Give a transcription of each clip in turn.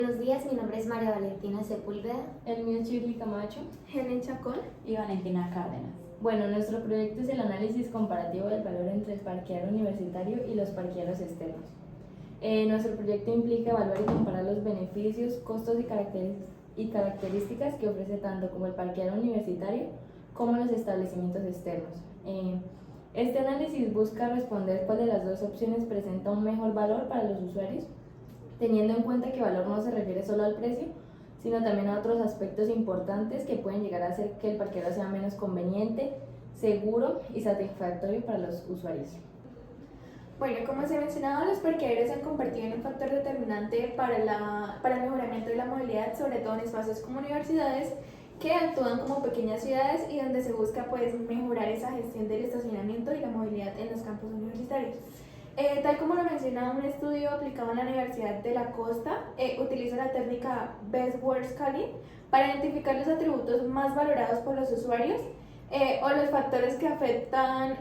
Buenos días, mi nombre es María Valentina Sepúlveda. El mío es Shirley Camacho. Helen Chacón y Valentina Cárdenas. Bueno, nuestro proyecto es el análisis comparativo del valor entre el parqueadero universitario y los parqueaderos externos. Nuestro proyecto implica evaluar y comparar los beneficios, costos y características que ofrece tanto como el parqueadero universitario como los establecimientos externos. Este análisis busca responder cuál de las dos opciones presenta un mejor valor para los usuarios, teniendo en cuenta que valor no se refiere solo al precio, sino también a otros aspectos importantes que pueden llegar a hacer que el parqueadero sea menos conveniente, seguro y satisfactorio para los usuarios. Bueno, como se ha mencionado, los parqueaderos se han convertido en un factor determinante para el mejoramiento de la movilidad, sobre todo en espacios como universidades, que actúan como pequeñas ciudades y donde se busca mejorar esa gestión del estacionamiento y la movilidad en los campus universitarios. Tal como lo menciona un estudio aplicado en la Universidad de la Costa, utiliza la técnica Best Word Scaling para identificar los atributos más valorados por los usuarios o los factores que afectan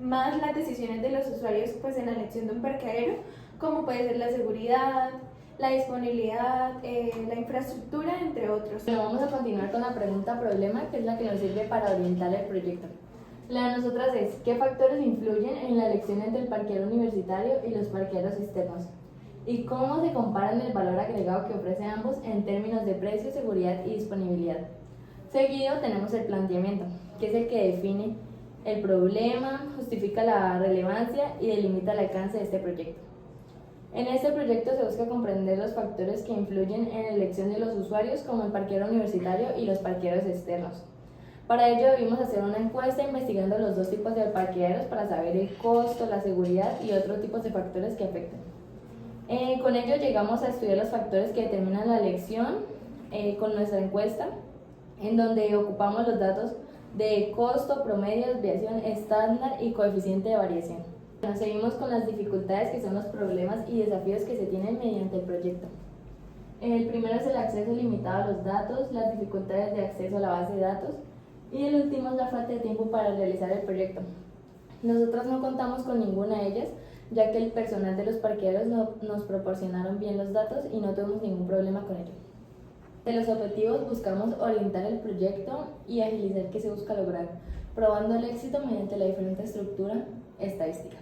más las decisiones de los usuarios en la elección de un parqueadero, como puede ser la seguridad, la disponibilidad, la infraestructura, entre otros. Bueno, vamos a continuar con la pregunta problema, que es la que nos sirve para orientar el proyecto. La de nosotras es: ¿qué factores influyen en la elección entre el parqueadero universitario y los parqueaderos externos? ¿Y cómo se comparan el valor agregado que ofrece ambos en términos de precio, seguridad y disponibilidad? Seguido tenemos el planteamiento, que es el que define el problema, justifica la relevancia y delimita el alcance de este proyecto. En este proyecto se busca comprender los factores que influyen en la elección de los usuarios, como el parqueadero universitario y los parqueaderos externos. Para ello debimos hacer una encuesta investigando los dos tipos de parqueaderos para saber el costo, la seguridad y otros tipos de factores que afectan. Con ello llegamos a estudiar los factores que determinan la elección con nuestra encuesta, en donde ocupamos los datos de costo, promedio, desviación estándar y coeficiente de variación. Bueno, seguimos con las dificultades, que son los problemas y desafíos que se tienen mediante el proyecto. El primero es el acceso limitado a los datos, las dificultades de acceso a la base de datos, y el último es la falta de tiempo para realizar el proyecto. Nosotros no contamos con ninguna de ellas, ya que el personal de los parqueaderos nos proporcionaron bien los datos y no tuvimos ningún problema con ello. De los objetivos buscamos orientar el proyecto y agilizar qué se busca lograr, probando el éxito mediante la diferente estructura estadística.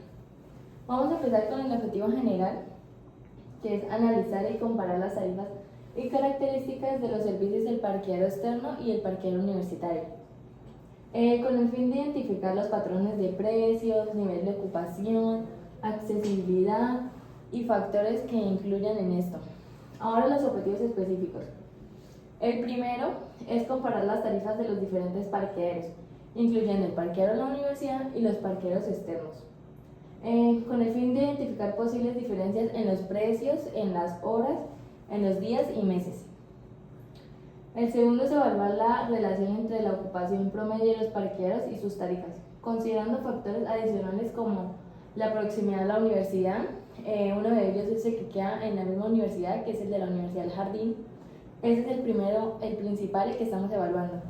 Vamos a empezar con el objetivo general, que es analizar y comparar las tarifas y características de los servicios del parqueadero externo y el parqueadero universitario, con el fin de identificar los patrones de precios, nivel de ocupación, accesibilidad y factores que incluyan en esto. Ahora los objetivos específicos. El primero es comparar las tarifas de los diferentes parqueaderos, incluyendo el parqueadero de la universidad y los parqueaderos externos, con el fin de identificar posibles diferencias en los precios, en las horas, en los días y meses. El segundo es evaluar la relación entre la ocupación promedio de los parqueaderos y sus tarifas, considerando factores adicionales como la proximidad a la universidad. Uno de ellos es el que queda en la misma universidad, que es el de la Universidad del Jardín. Ese es el principal, el que estamos evaluando.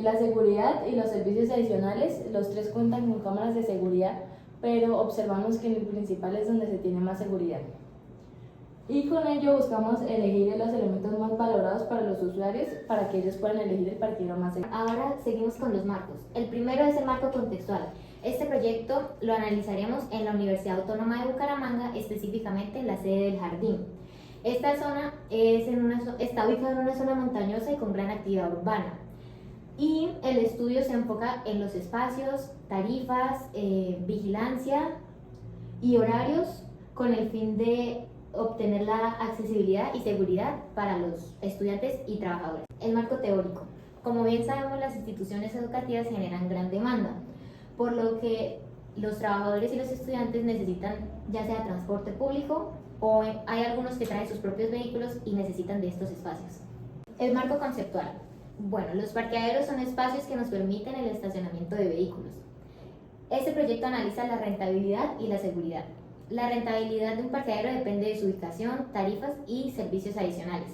La seguridad y los servicios adicionales, los tres cuentan con cámaras de seguridad, pero observamos que en el principal es donde se tiene más seguridad. Y con ello buscamos elegir los elementos más valorados para los usuarios para que ellos puedan elegir el parqueadero más seguro. Ahora seguimos con los marcos. El primero es el marco contextual. Este proyecto lo analizaremos en la Universidad Autónoma de Bucaramanga, específicamente en la sede del Jardín. Esta zona está ubicada en una zona montañosa y con gran actividad urbana. Y el estudio se enfoca en los espacios, tarifas, vigilancia y horarios, con el fin de obtener la accesibilidad y seguridad para los estudiantes y trabajadores. El marco teórico. Como bien sabemos, las instituciones educativas generan gran demanda, por lo que los trabajadores y los estudiantes necesitan ya sea transporte público o hay algunos que traen sus propios vehículos y necesitan de estos espacios. El marco conceptual. Bueno, los parqueaderos son espacios que nos permiten el estacionamiento de vehículos. Este proyecto analiza la rentabilidad y la seguridad. La rentabilidad de un parqueadero depende de su ubicación, tarifas y servicios adicionales.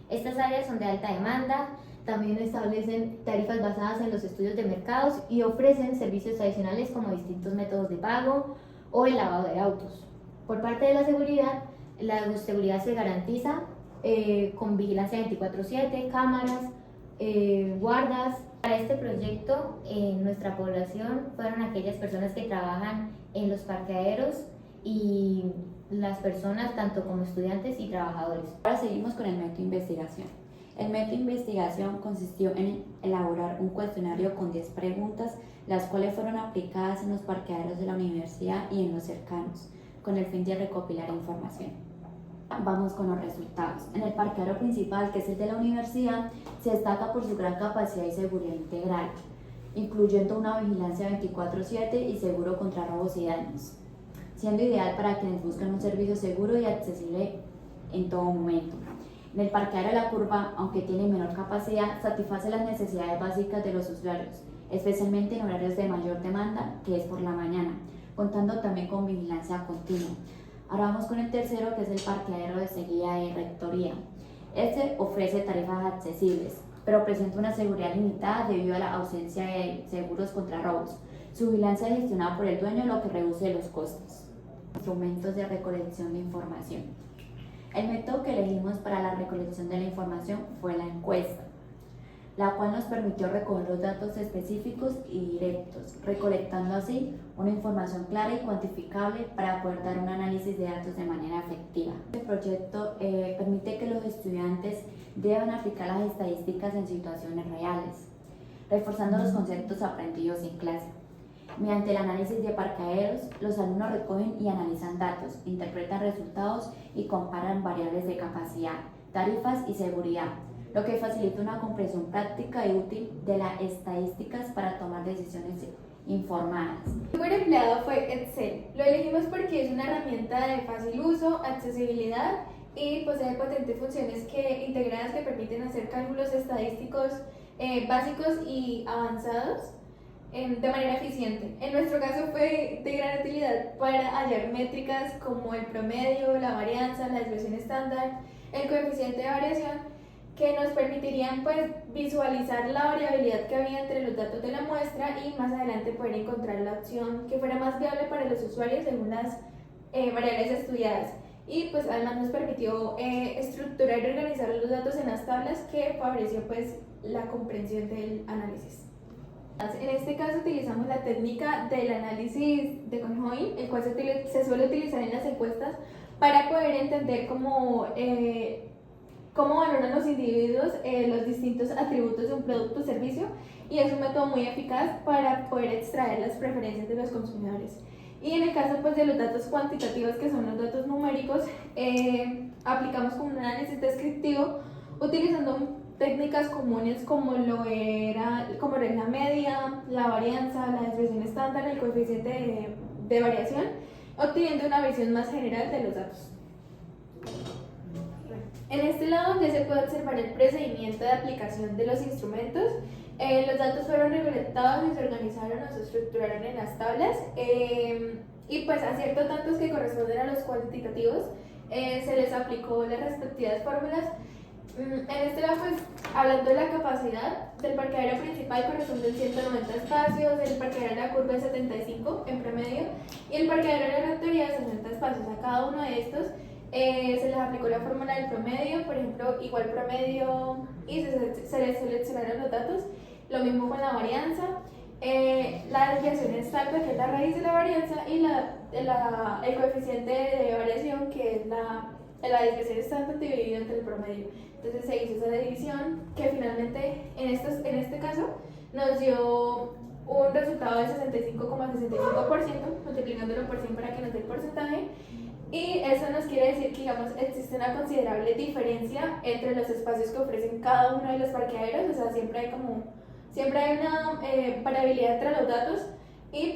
Estas áreas son de alta demanda, también establecen tarifas basadas en los estudios de mercados y ofrecen servicios adicionales como distintos métodos de pago o el lavado de autos. Por parte de la seguridad, La seguridad se garantiza con vigilancia 24/7, cámaras, guardas. Para este proyecto, nuestra población fueron aquellas personas que trabajan en los parqueaderos y las personas tanto como estudiantes y trabajadores. Ahora seguimos con el método de investigación. El método de investigación consistió en elaborar un cuestionario con 10 preguntas, las cuales fueron aplicadas en los parqueaderos de la universidad y en los cercanos, con el fin de recopilar información. Vamos con los resultados. En el parqueadero principal, que es el de la universidad, se destaca por su gran capacidad y seguridad integral, incluyendo una vigilancia 24/7 y seguro contra robos y daños, siendo ideal para quienes buscan un servicio seguro y accesible en todo momento. En el parqueadero de la curva, aunque tiene menor capacidad, satisface las necesidades básicas de los usuarios, especialmente en horarios de mayor demanda, que es por la mañana, contando también con vigilancia continua. Ahora vamos con el tercero, que es el parqueadero de seguida de rectoría. Este ofrece tarifas accesibles, pero presenta una seguridad limitada debido a la ausencia de seguros contra robos. Su vigilancia es gestionada por el dueño, lo que reduce los costos. Instrumentos de recolección de información. El método que elegimos para la recolección de la información fue la encuesta, la cual nos permitió recoger los datos específicos y directos, recolectando así una información clara y cuantificable para poder dar un análisis de datos de manera efectiva. Este proyecto permite que los estudiantes deban aplicar las estadísticas en situaciones reales, reforzando los conceptos aprendidos en clase. Mediante el análisis de parqueaderos, los alumnos recogen y analizan datos, interpretan resultados y comparan variables de capacidad, tarifas y seguridad, lo que facilita una comprensión práctica y útil de las estadísticas para tomar decisiones informadas. El primer empleado fue Excel. Lo elegimos porque es una herramienta de fácil uso, accesibilidad y posee potentes funciones integradas que permiten hacer cálculos estadísticos básicos y avanzados de manera eficiente. En nuestro caso fue de gran utilidad para hallar métricas como el promedio, la varianza, la desviación estándar, el coeficiente de variación, que nos permitirían visualizar la variabilidad que había entre los datos de la muestra y más adelante poder encontrar la opción que fuera más viable para los usuarios según las variables estudiadas. Y además nos permitió estructurar y organizar los datos en las tablas, que favoreció la comprensión del análisis. En este caso utilizamos la técnica del análisis de conjoin, el cual se suele utilizar en las encuestas para poder entender cómo valoran los individuos los distintos atributos de un producto o servicio, y es un método muy eficaz para poder extraer las preferencias de los consumidores. Y en el caso de los datos cuantitativos, que son los datos numéricos, aplicamos como un análisis descriptivo utilizando técnicas comunes como lo es la media, la varianza, la desviación estándar, el coeficiente de variación, obteniendo una visión más general de los datos. En este lado ya se puede observar el procedimiento de aplicación de los instrumentos. Los datos fueron recolectados y se organizaron o se estructuraron en las tablas, y a ciertos datos que corresponden a los cuantitativos se les aplicó las respectivas fórmulas. En este lado, hablando de la capacidad del parqueadero principal, corresponden 190 espacios, el parqueadero de la curva es 75 en promedio y el parqueadero de la rectoría de 60 espacios. A cada uno de estos se les aplicó la fórmula del promedio, por ejemplo, igual promedio, y se les seleccionaron los datos. Lo mismo con la varianza, la desviación estándar, que es la raíz de la varianza, y el coeficiente de variación, que es la desviación estándar dividida entre el promedio. Entonces se hizo esa división, que finalmente en este caso nos dio un resultado de 65,65%, multiplicándolo por 100 para que nos dé el porcentaje. Y eso nos quiere decir que, existe una considerable diferencia entre los espacios que ofrecen cada uno de los parqueaderos. O sea, siempre hay una variabilidad entre los datos, y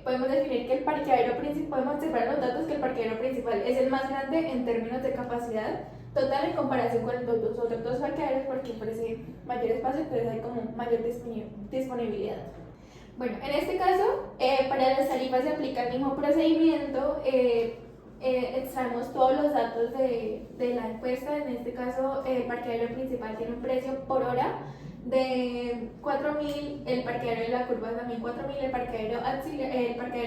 podemos definir que el parqueadero principal, podemos observar los datos que el parqueadero principal es el más grande en términos de capacidad total en comparación con los otros dos parqueaderos, porque ofrece mayor espacio, entonces hay mayor disponibilidad. Bueno, en este caso, para las tarifas se aplica el mismo procedimiento. Extraemos todos los datos de la encuesta. En este caso, el parqueadero principal tiene un precio por hora de 4.000, el parqueadero de la curva también 4.000, el parqueadero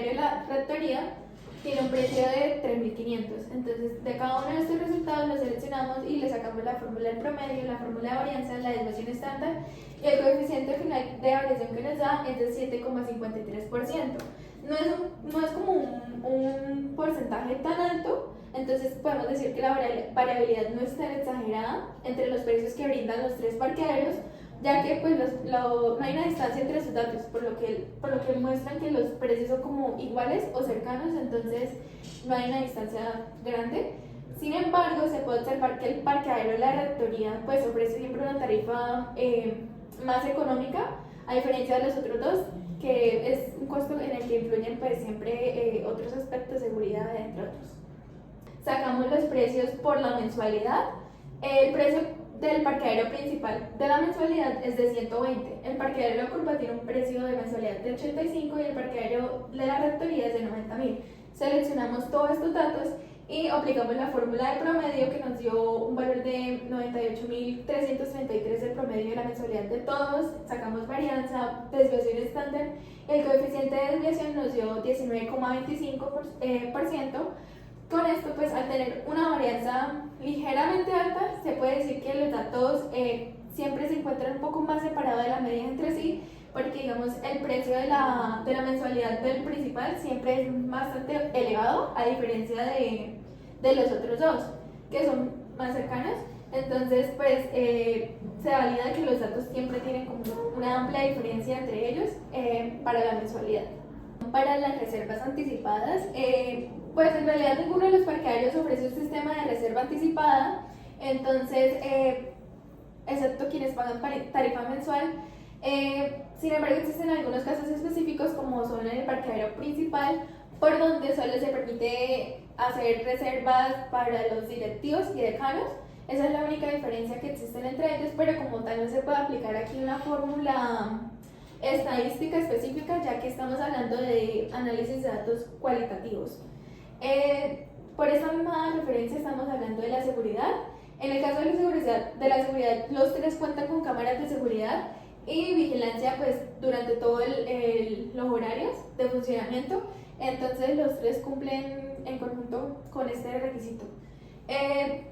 de la rectoría tiene un precio de 3.500. Entonces, de cada uno de estos resultados los seleccionamos y le sacamos la fórmula del promedio, la fórmula de varianza, la desviación estándar y el coeficiente final de variación que nos da es del 7,53%. No es como un porcentaje tan alto, entonces podemos decir que la variabilidad no es tan exagerada entre los precios que brindan los tres parqueaderos, ya que pues no hay una distancia entre sus datos, por lo que muestran que los precios son como iguales o cercanos, entonces no hay una distancia grande. Sin embargo, se puede observar que el parqueadero de la rectoría pues ofrece siempre una tarifa más económica, a diferencia de los otros dos, que es un costo en el que influyen pues siempre otros aspectos de seguridad, entre otros. Sacamos los precios por la mensualidad. El precio del parqueadero principal de la mensualidad es de 120. El parqueadero de la curva tiene un precio de mensualidad de 85 y el parqueadero de la rectoría es de 90.000. Seleccionamos todos estos datos y aplicamos la fórmula de promedio que nos dio un valor de 98.333 el promedio de la mensualidad de todos. Sacamos varianza, desviación estándar. El coeficiente de desviación nos dio 19,25%. Con esto, pues al tener una varianza ligeramente alta, se puede decir que los datos siempre se encuentran un poco más separados de la media entre sí, porque digamos el precio de la mensualidad del principal siempre es bastante elevado, a diferencia de los otros dos, que son más cercanos. Entonces, pues se valida que los datos siempre tienen como una amplia diferencia entre ellos para la mensualidad. Para las reservas anticipadas, pues en realidad ninguno de los parqueaderos ofrece un sistema de reserva anticipada, entonces, excepto quienes pagan tarifa mensual. Sin embargo, existen algunos casos específicos, como son en el parqueadero principal, por donde solo se permite hacer reservas para los directivos y decanos. Esa es la única diferencia que existen entre ellos, pero como tal no se puede aplicar aquí una fórmula estadística específica, ya que estamos hablando de análisis de datos cualitativos. Por esa misma referencia estamos hablando de la seguridad. En el caso de la seguridad, los tres cuentan con cámaras de seguridad y vigilancia pues durante todos los horarios de funcionamiento. Entonces los tres cumplen en conjunto con este requisito.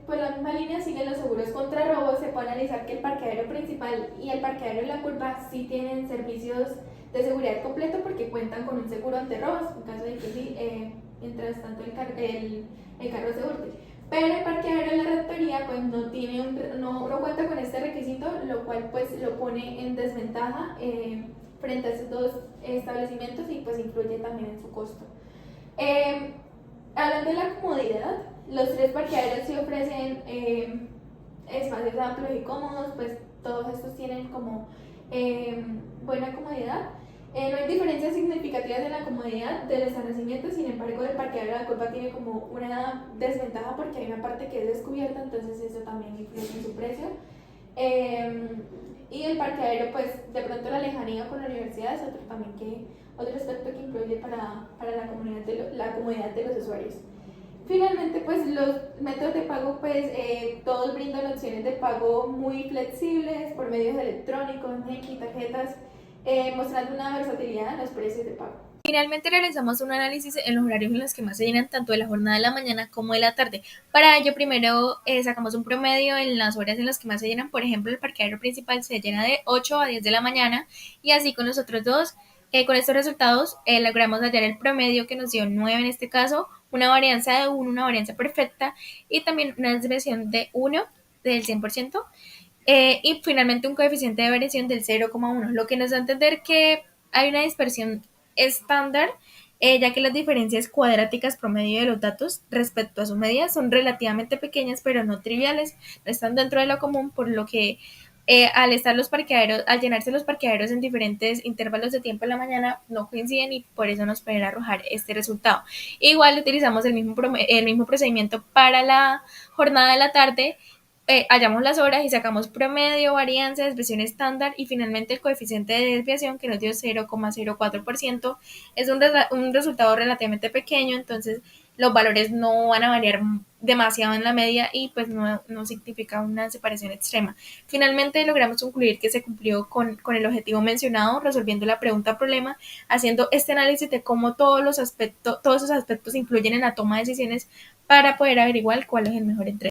Pues la misma línea siguen los seguros contra robos. Se puede analizar que el parqueadero principal y el parqueadero de la curva sí tienen servicios de seguridad completo porque cuentan con un seguro ante robos en caso de que sí, mientras tanto el carro se hurte. Pero el parqueadero de la rectoría pues no cuenta con este requisito, lo cual pues lo pone en desventaja frente a estos dos establecimientos y pues influye también en su costo. Hablando de la comodidad, los tres parqueaderos sí ofrecen espacios amplios y cómodos, pues todos estos tienen como buena comodidad. No hay diferencias significativas en la comodidad del establecimiento, sin embargo el parqueadero de la curva tiene como una desventaja porque hay una parte que es descubierta, entonces eso también influye en su precio. Y el parqueadero, pues de pronto la lejanía con la universidad es otro aspecto que influye para la comodidad de los usuarios. Finalmente, pues los métodos de pago, pues todos brindan opciones de pago muy flexibles por medios electrónicos, NEC y tarjetas, mostrando una versatilidad en los precios de pago. Finalmente realizamos un análisis en los horarios en los que más se llenan tanto de la jornada de la mañana como de la tarde. Para ello primero sacamos un promedio en las horas en las que más se llenan. Por ejemplo, el parqueadero principal se llena de 8 a 10 de la mañana y así con los otros dos. Con estos resultados logramos hallar el promedio que nos dio 9 en este caso, una varianza de 1, una varianza perfecta y también una desviación de 1 del 100%. Y finalmente un coeficiente de variación del 0,1, lo que nos da a entender que hay una dispersión estándar, ya que las diferencias cuadráticas promedio de los datos respecto a su medida son relativamente pequeñas, pero no triviales, no están dentro de lo común, por lo que al llenarse los parqueaderos en diferentes intervalos de tiempo en la mañana no coinciden y por eso nos pueden arrojar este resultado. Igual utilizamos el mismo procedimiento para la jornada de la tarde. Hallamos las horas y sacamos promedio, varianza, desviación estándar y finalmente el coeficiente de desviación que nos dio 0,04%. Es un resultado relativamente pequeño, entonces los valores no van a variar demasiado en la media y pues no significa una separación extrema. Finalmente logramos concluir que se cumplió con el objetivo mencionado, resolviendo la pregunta problema, haciendo este análisis de cómo todos esos aspectos influyen en la toma de decisiones para poder averiguar cuál es el mejor entre